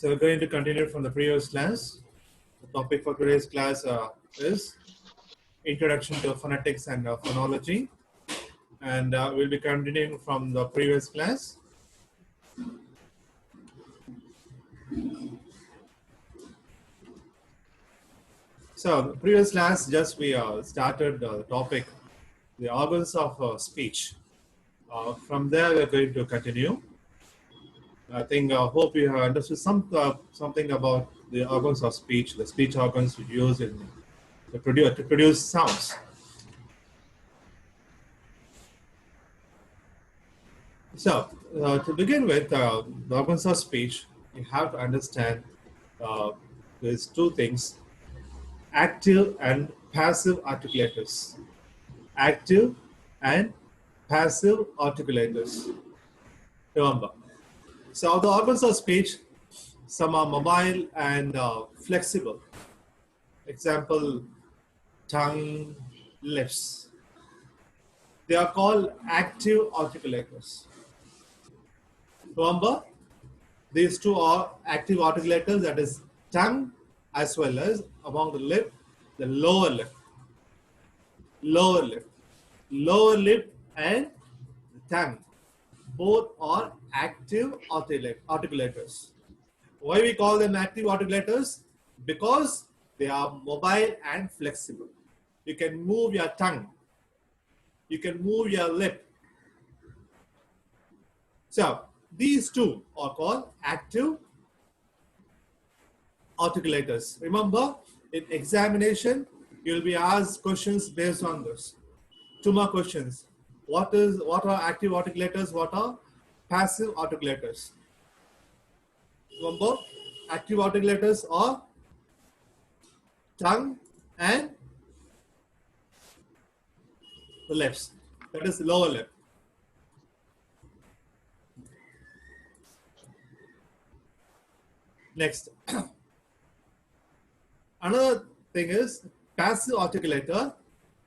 So we're going to continue from the previous class. The topic for today's class is Introduction to Phonetics and Phonology. And we'll be continuing from the previous class. So the previous class, just we started the topic, the organs of speech. From there, we're going to continue. I think, hope you have understood something about the organs of speech, the speech organs we use to produce sounds. So, to begin with, the organs of speech, you have to understand there's two things, active and passive articulators. Active and passive articulators. Remember. So, the organs of speech, some are mobile and flexible. Example, tongue, lips. They are called active articulators. Remember, these two are active articulators, that is tongue as well as among the lip, the lower lip. Lower lip. Lower lip and the tongue. Both are active articulators. Why we call them active articulators? Because they are mobile and flexible. You can move your tongue. You can move your lip. So, these two are called active articulators. Remember, in examination, you will be asked questions based on this. Two more questions. What are active articulators? What are passive articulators? Remember, active articulators are tongue and the lips. That is the lower lip. Next. Another thing is passive articulator.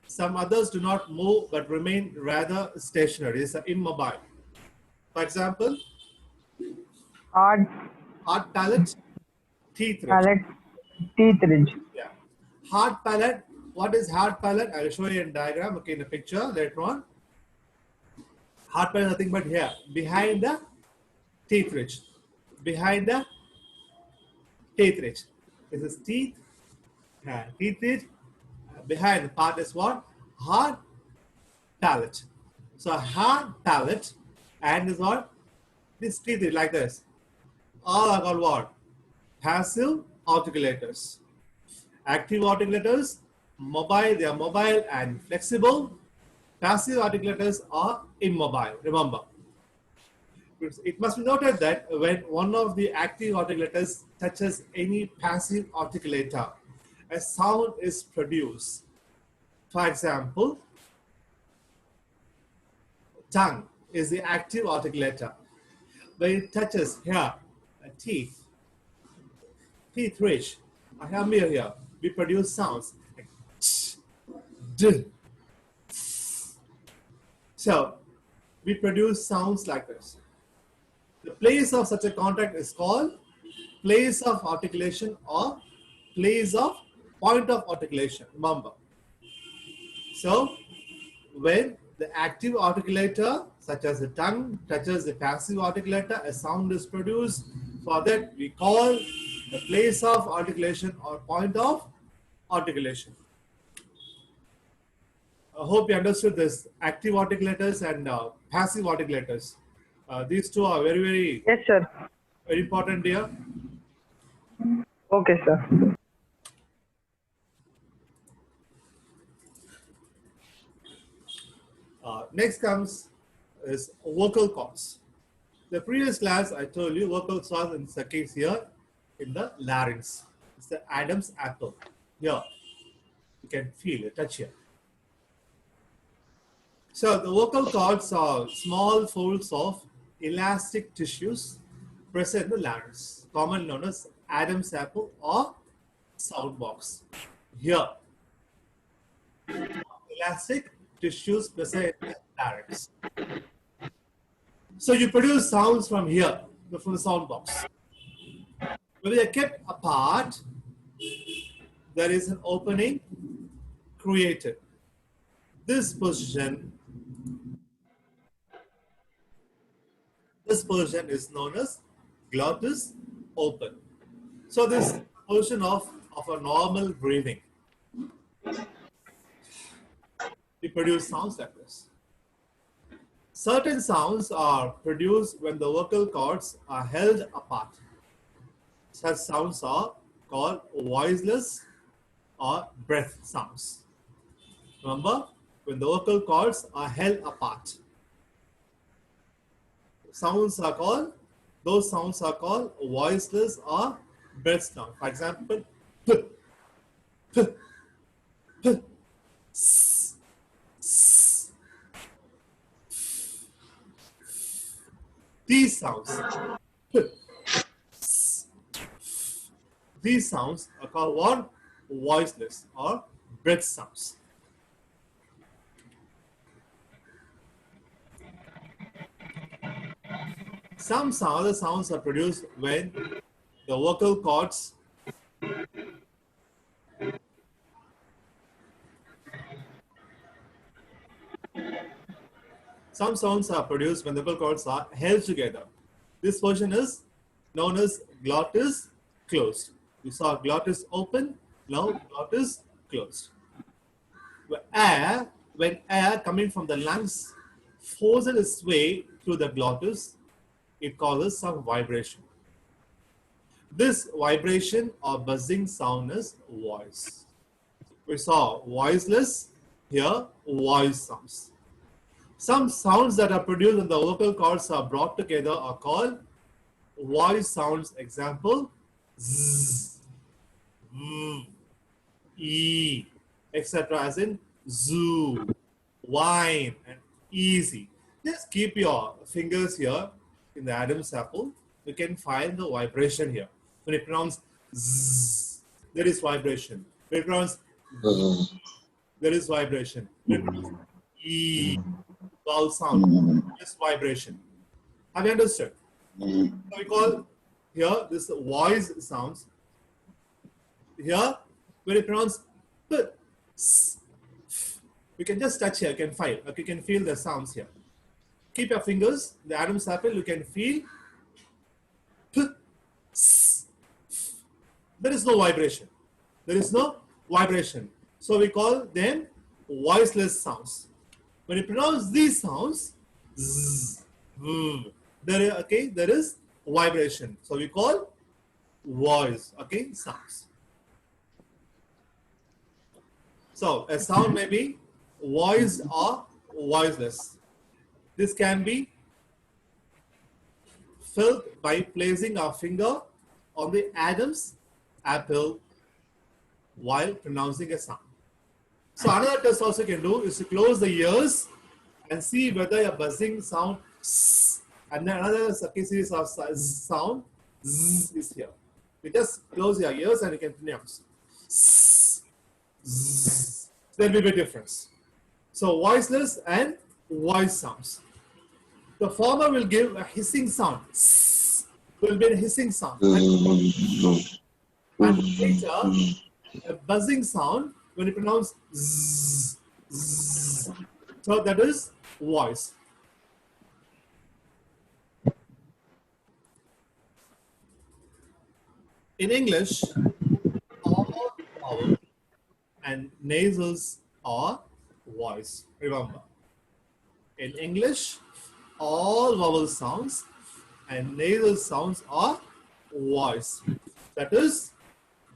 Some others do not move but remain rather stationary. It's immobile. For example, Hard palate, teeth ridge. palate, teeth ridge. Yeah. Hard palate. What is hard palate? I will show you in diagram. Okay, in the picture later on. Hard palate is nothing but here, behind the teeth ridge. Behind the teeth ridge. This is teeth. Teeth ridge. Behind the part is what? Hard palate. So hard palate and is what? This teeth ridge like this. All are called what? Passive articulators. Active articulators, mobile, they are mobile and flexible. Passive articulators are immobile. Remember. It must be noted that when one of the active articulators touches any passive articulator, a sound is produced. For example, tongue is the active articulator. When it touches here, teeth ridge, here, we produce sounds like d. So, we produce sounds like this. The place of such a contact is called place of articulation or place of point of articulation. Remember. So, when the active articulator, such as the tongue, touches the passive articulator, a sound is produced. For that, we call the place of articulation or point of articulation. I hope you understood this. Active articulators and passive articulators. These two are very, very, Yes, sir. very important here. Okay, sir. Next comes is vocal cords. The previous class I told you vocal cords in the case here in the larynx. It's the Adam's apple. Here you can feel it, touch here. So the vocal cords are small folds of elastic tissues present in the larynx, commonly known as Adam's apple or sound box. Here, elastic tissues present in the larynx. So you produce sounds from here, from the sound box. When they are kept apart, there is an opening created. This position is known as glottis open. So this position of a normal breathing, we produce sounds like this. Certain sounds are produced when the vocal cords are held apart. Such sounds are called voiceless or breath sounds. Remember, when the vocal cords are held apart, those sounds are called voiceless or breath sound. For example, p, p, p, s, s. These sounds, p, s, these sounds are called what? Voiceless or breath sounds. Some other sounds are produced when the vocal cords some sounds are produced when the vocal cords are held together. This version is known as glottis closed. You saw glottis open, now glottis closed. When air coming from the lungs forces its way through the glottis, it causes some vibration. This vibration or buzzing sound is voice. We saw voiceless, here voice sounds. Some sounds that are produced when the vocal cords are brought together are called voice sounds. Example, z, v, e, etc. As in zoo, wine, and easy. Just keep your fingers here in the Adam's apple. You can find the vibration here. When you pronounce z, there is vibration. When you pronounce there is vibration. When you pronounce e, vowel sound, this vibration. Have you understood? So we call here this voice sounds. Here, when you pronounce p, s, f, you can just touch here, you can feel. Okay, you can feel the sounds here. Keep your fingers, the Adam's apple, you can feel p, s, f. There is no vibration. There is no vibration. So we call them voiceless sounds. When you pronounce these sounds, z, there is vibration. So we call voice, sounds. So a sound may be voiced or voiceless. This can be felt by placing our finger on the Adam's apple while pronouncing a sound. So another test also you can do is to close the ears and see whether a buzzing sound and then another series of sound is here. You just close your ears and you can pronounce. There will be a difference. So voiceless and voice sounds. The former will give a hissing sound. Will be a hissing sound. And later, a buzzing sound when you pronounce zzz, zzz. So that is voice. In English, all vowels and nasals are voice. Remember, in English, all vowel sounds and nasal sounds are voice. That is,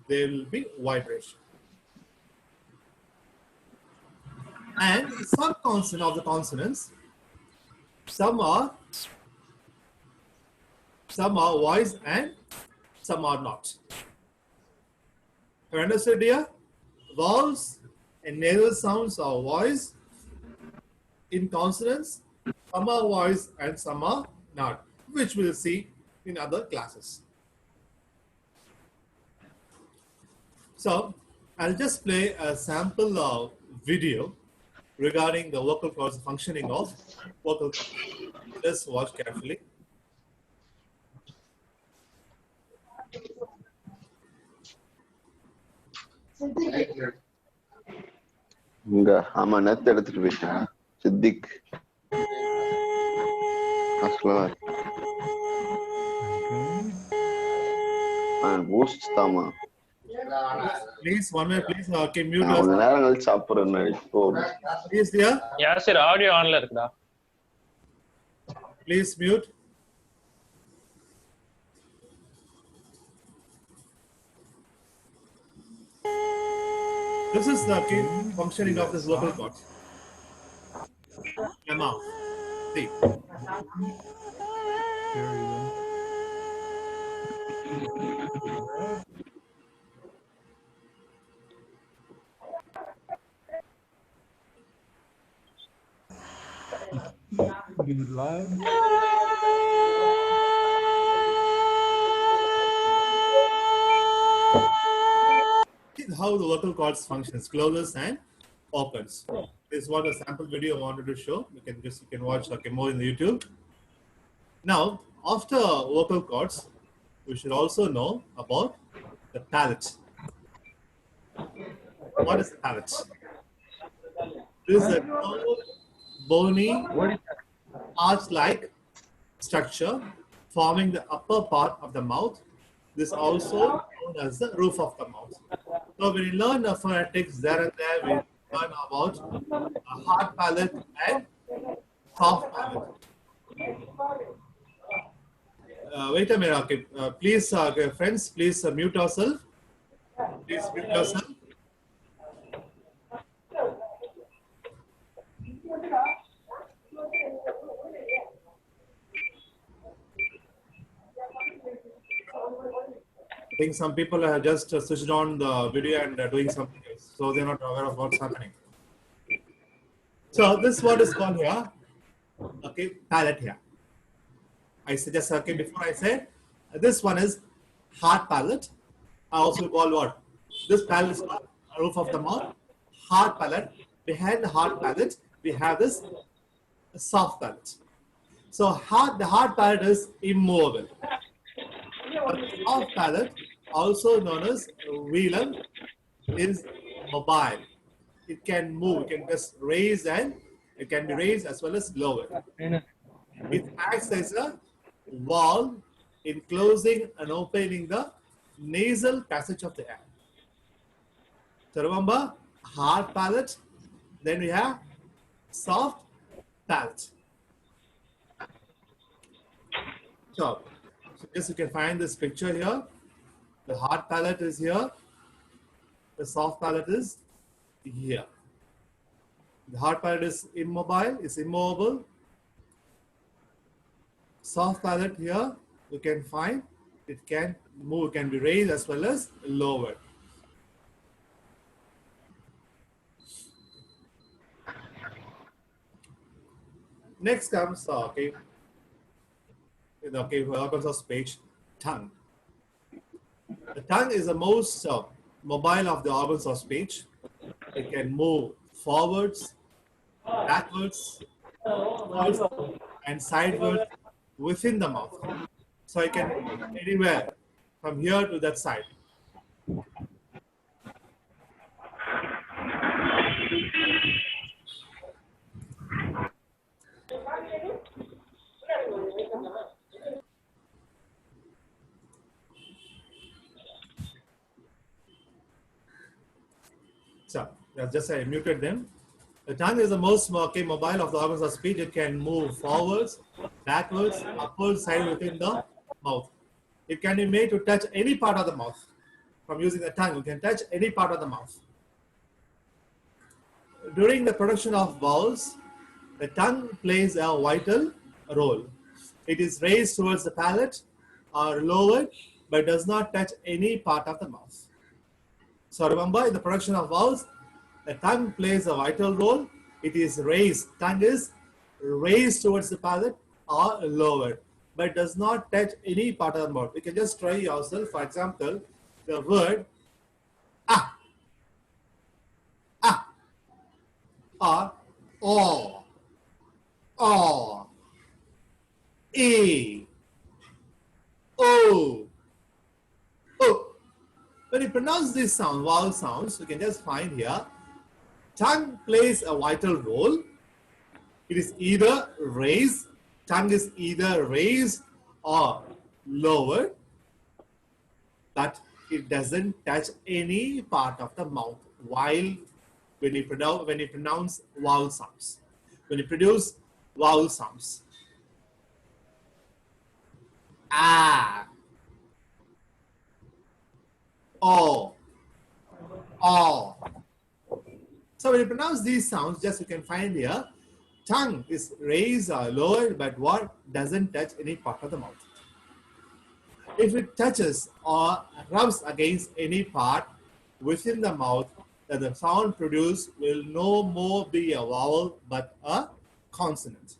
there will be vibration. And some consonant of the consonants, some are voice and some are not. You understood, dear? Vowels and nasal sounds are voice. In consonants, some are voice and some are not, which we'll see in other classes. So I'll just play a sample video regarding the vocal cords, functioning of vocal cords. Just watch carefully. எங்க ஆமா நேத்து எடுத்துட்டு போயிட்டேன் Siddique boost Dhama Please, 1 minute, please. Okay, mute நான் கொஞ்ச yourself. நேரம் கழிச்சு சாப்பிடுறேன் இப்போ Please, dear. யாசிர் ஆடியோ ஆன்ல இருக்குடா. Please mute. This is the functioning of this vocal cords. Your mouth. See. Live. How the vocal cords functions, closes and opens. This is what a sample video I wanted to show. You can watch more in the YouTube. Now, after vocal cords, we should also know about the palate. What is the palate? This is a bony, arch-like structure forming the upper part of the mouth. This is also known as the roof of the mouth. So when you learn phonetics, there and there we learn about a hard palate and soft palate. Wait a minute, okay. Please, friends, please mute yourself. Please mute yourself. I think some people have just switched on the video and doing something else, so they're not aware of what's happening. So this is what is called here, okay, palate here. I suggest, okay, before I say, this one is hard palate. I also call what? This palate is called roof of the mouth, hard palate. Behind the hard palate, we have this soft palate. So the hard palate is immovable. But the soft palate, also known as velum, is mobile. It can move, it can just raise and it can be raised as well as lowered. It acts as a valve in closing and opening the nasal passage of the air. So remember, hard palate, then we have soft palate. So just you can find this picture here. The hard palate is here. The soft palate is here. The hard palate is immobile, is immovable. Soft palate here, you can find it can move, it can be raised as well as lowered. Next comes okay, organs of speech, tongue. The tongue is the most mobile of the organs of speech. It can move forwards, backwards, upwards, and sideways within the mouth. So it can move anywhere from here to that side. So just I muted them. The tongue is the most mobile of the organs of speech. It can move forwards, backwards, upwards, sideways within the mouth. It can be made to touch any part of the mouth. From using the tongue, you can touch any part of the mouth. During the production of vowels, the tongue plays a vital role. It is raised towards the palate or lowered, but does not touch any part of the mouth. So remember, in the production of vowels, the tongue plays a vital role. It is raised. Tongue is raised towards the palate or lowered, but does not touch any part of the mouth. You can just try yourself. For example, the word ah, ah, or or, e, o, o. When you pronounce these vowel sounds, you can just find here tongue plays a vital role. It is either raised, tongue is either raised or lowered, but it doesn't touch any part of the mouth while when you pronounce vowel sounds. When you produce vowel sounds. Ah, oh, oh. So when you pronounce these sounds, just you can find here, tongue is raised or lowered, but what doesn't touch any part of the mouth. If it touches or rubs against any part within the mouth, then the sound produced will no more be a vowel but a consonant.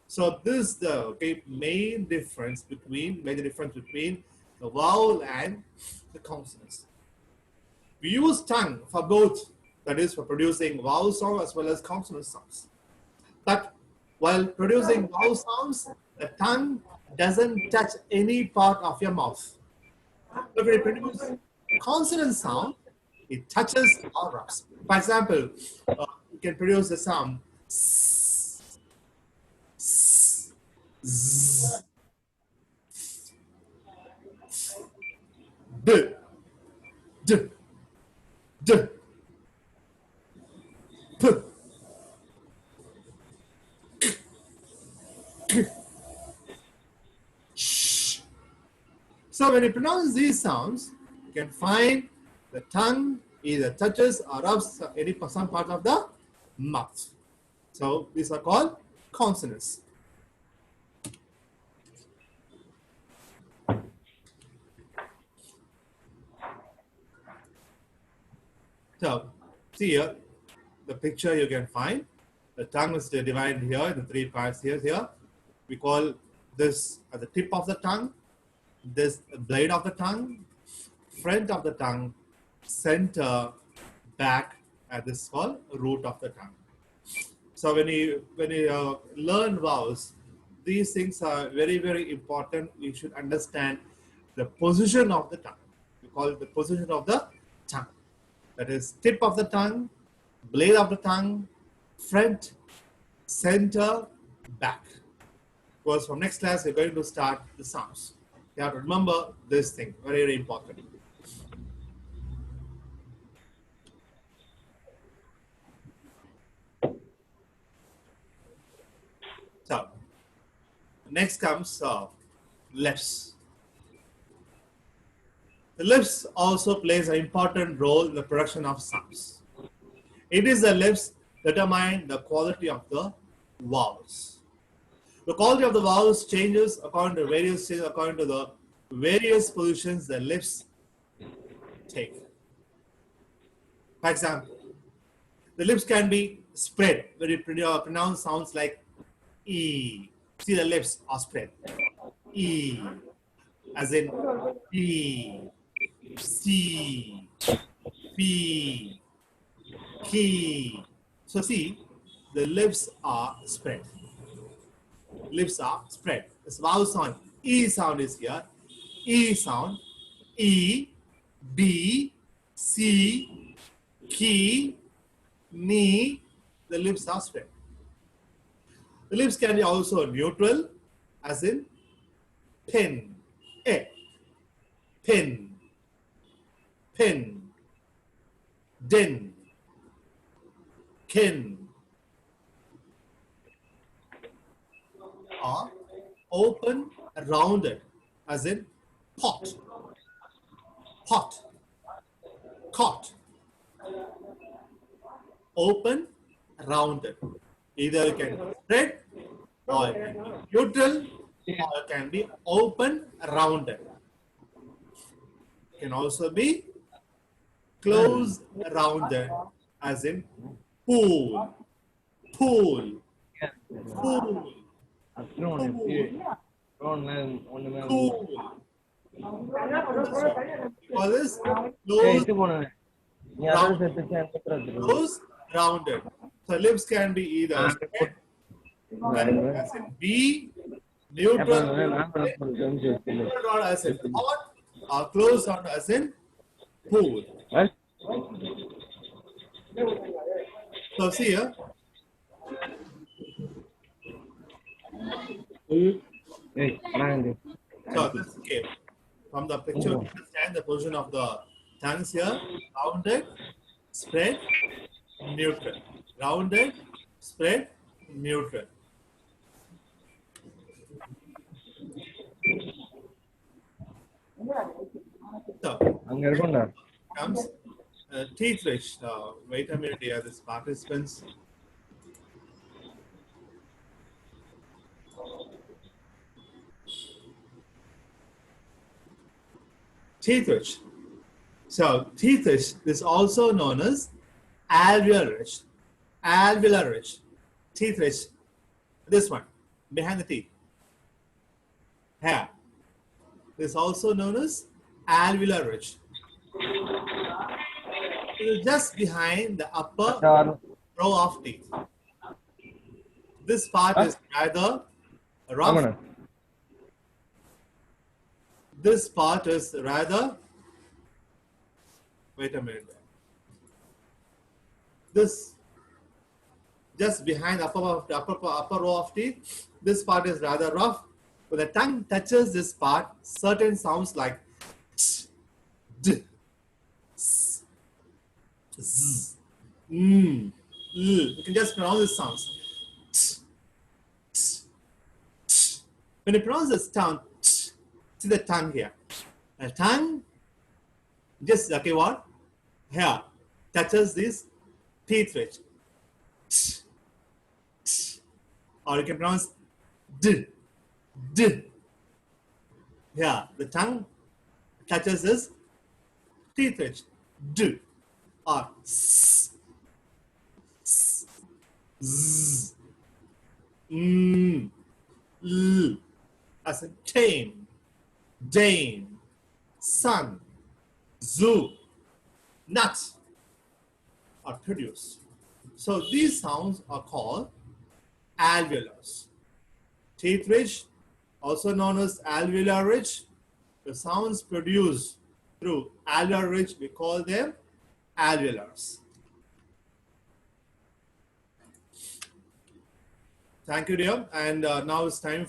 So this is the major difference between the vowel and the consonants. We use tongue for both, that is for producing vowel sounds as well as consonant sounds. But while producing vowel sounds, the tongue doesn't touch any part of your mouth. But when it produces consonant sound, it touches or rubs. For example, you can produce the sound s, s, z, d, d, d, p, k, sh. So when you pronounce these sounds, you can find the tongue either touches or rubs some part of the mouth. So these are called consonants. So see here, the picture you can find. The tongue is divided here into three parts here. We call this at the tip of the tongue, this blade of the tongue, front of the tongue, center, back, and this is called root of the tongue. So when you learn vowels, these things are very, very important. You should understand the position of the tongue. We call it the position of the tongue. That is tip of the tongue, blade of the tongue, front, center, back. Because from next class, we're going to start the sounds. You have to remember this thing, very, very important. So, next comes lips. The lips also plays an important role in the production of sounds. It is the lips that determine the quality of the vowels. The quality of the vowels changes according to the various positions the lips take. For example, the lips can be spread when you pronounce sounds like E. See, the lips are spread. E, as in E, C, P, K. So see, the lips are spread. Lips are spread. This vowel sound, E sound is here. E sound, E, B, C, K, Ni. The lips are spread. The lips can be also neutral, as in pen, e, pen, pen, den, ken, or open, rounded, as in pot, pot, cot, open, rounded. Either it can be spread, or it can be neutral, or it can be open, rounded. It can also be closed, rounded, as in pool, pool, pool, cool. Call this closed, closed, rounded. So lips can be either spread, as in B, neutral, round as in hot, or closed round as in pool. So see here. So this okay. From the picture, we understand the position of the tongues here. Rounded, spread, neutral. Rounded, spread, neutral. So comes teeth rich. Wait a minute here, this participants. Teeth rich. So teeth rich is also known as alveolar ridge. Alveolar ridge. Teeth ridge. This one, behind the teeth. Here. This is also known as alveolar ridge. It is just behind the upper row of teeth. This part is rather rough. This part is rather, wait a minute. This just behind the upper row of teeth, this part is rather rough. When the tongue touches this part, certain sounds like d, s, z, l. You can just pronounce these sounds. When you pronounce this tongue, see the tongue here. The tongue just okay what? Here touches this teeth ridge. Or you can pronounce d, d. Here the tongue touches this teeth ridge. D or s, s, z, l, as in tame, Dane, sun, zoo, nut, or produce. So these sounds are called alveolars. Teeth ridge, also known as alveolar ridge, the sounds produced through alveolar ridge, we call them alveolars. Thank you, dear. And now it's time